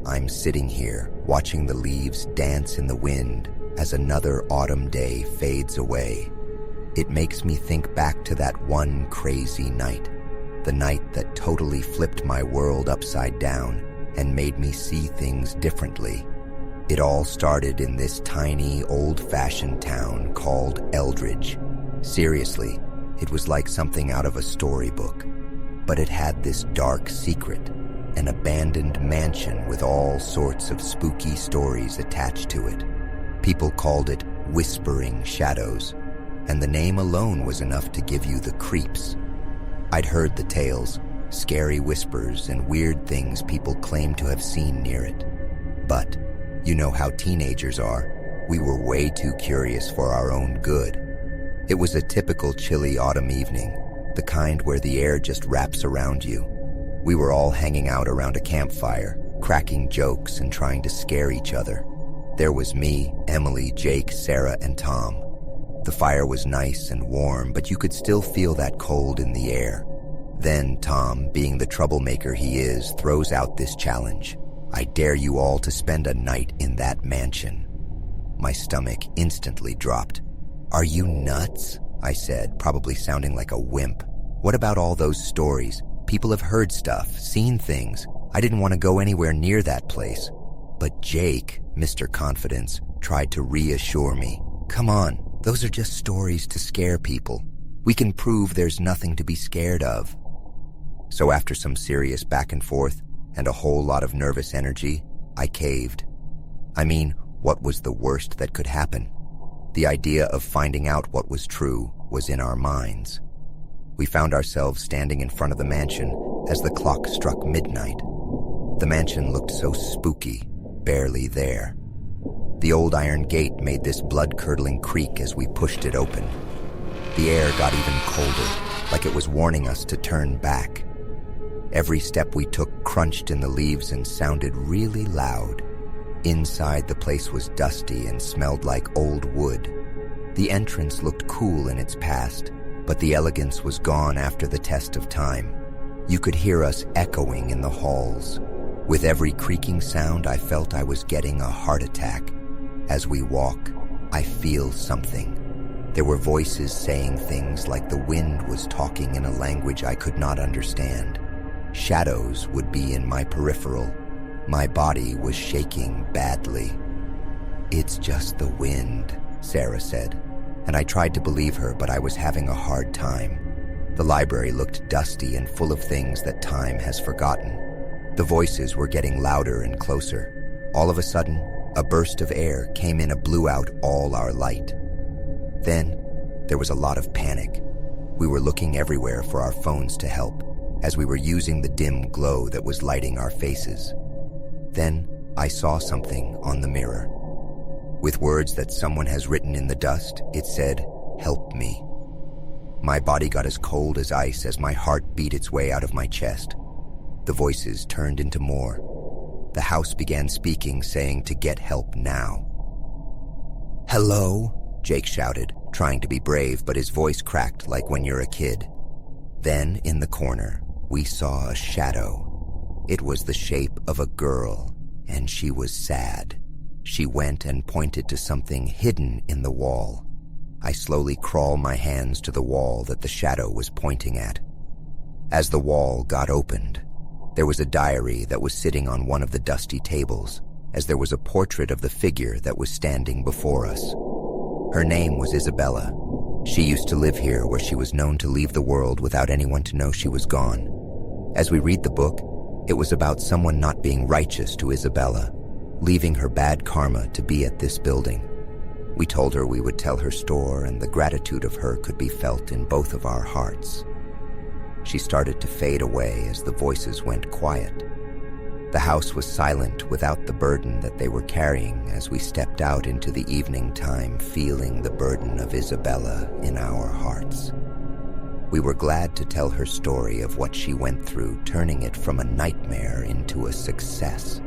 I'm sitting here, watching the leaves dance in the wind as another autumn day fades away. It makes me think back to that one crazy night, the night that totally flipped my world upside down and made me see things differently. It all started in this tiny, old-fashioned town called Eldridge. Seriously, it was like something out of a storybook. But it had this dark secret, an abandoned mansion with all sorts of spooky stories attached to it. People called it Whispering Shadows, and the name alone was enough to give you the creeps. I'd heard the tales, scary whispers and weird things people claimed to have seen near it. But, you know how teenagers are, we were way too curious for our own good. It was a typical chilly autumn evening, the kind where the air just wraps around you. We were all hanging out around a campfire, cracking jokes and trying to scare each other. There was me, Emily, Jake, Sarah, and Tom. The fire was nice and warm, but you could still feel that cold in the air. Then Tom, being the troublemaker he is, throws out this challenge. I dare you all to spend a night in that mansion. My stomach instantly dropped. Are you nuts? I said, probably sounding like a wimp. What about all those stories? People have heard stuff, seen things. I didn't want to go anywhere near that place. But Jake, Mr. Confidence, tried to reassure me. Come on, those are just stories to scare people. We can prove there's nothing to be scared of. So after some serious back and forth and a whole lot of nervous energy, I caved. I mean, what was the worst that could happen? The idea of finding out what was true was in our minds. We found ourselves standing in front of the mansion as the clock struck midnight. The mansion looked so spooky, barely there. The old iron gate made this blood-curdling creak as we pushed it open. The air got even colder, like it was warning us to turn back. Every step we took crunched in the leaves and sounded really loud. Inside, the place was dusty and smelled like old wood. The entrance looked cool in its past, but the elegance was gone after the test of time. You could hear us echoing in the halls. With every creaking sound, I felt I was getting a heart attack. As we walk, I feel something. There were voices saying things like the wind was talking in a language I could not understand. Shadows would be in my peripheral. My body was shaking badly. It's just the wind, Sarah said, and I tried to believe her, but I was having a hard time. The library looked dusty and full of things that time has forgotten. The voices were getting louder and closer. All of a sudden, a burst of air came in and blew out all our light. Then, there was a lot of panic. We were looking everywhere for our phones to help, as we were using the dim glow that was lighting our faces. Then, I saw something on the mirror. With words that someone has written in the dust, it said, "Help me." My body got as cold as ice as my heart beat its way out of my chest. The voices turned into more. The house began speaking, saying to get help now. "Hello?" Jake shouted, trying to be brave, but his voice cracked like when you're a kid. Then, in the corner, we saw a shadow. It was the shape of a girl, and she was sad. She went and pointed to something hidden in the wall. I slowly crawled my hands to the wall that the shadow was pointing at. As the wall got opened, there was a diary that was sitting on one of the dusty tables, as there was a portrait of the figure that was standing before us. Her name was Isabella. She used to live here, where she was known to leave the world without anyone to know she was gone. As we read the book, it was about someone not being righteous to Isabella, leaving her bad karma to be at this building. We told her we would tell her story, and the gratitude of her could be felt in both of our hearts. She started to fade away as the voices went quiet. The house was silent without the burden that they were carrying as we stepped out into the evening time, feeling the burden of Isabella in our hearts. We were glad to tell her story of what she went through, turning it from a nightmare into a success.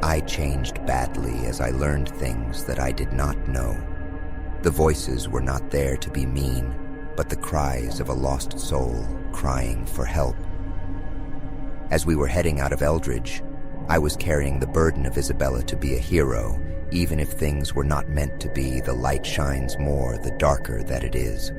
I changed badly as I learned things that I did not know. The voices were not there to be mean, but the cries of a lost soul crying for help. As we were heading out of Eldridge, I was carrying the burden of Isabella to be a hero, even if things were not meant to be. The light shines more the darker that it is.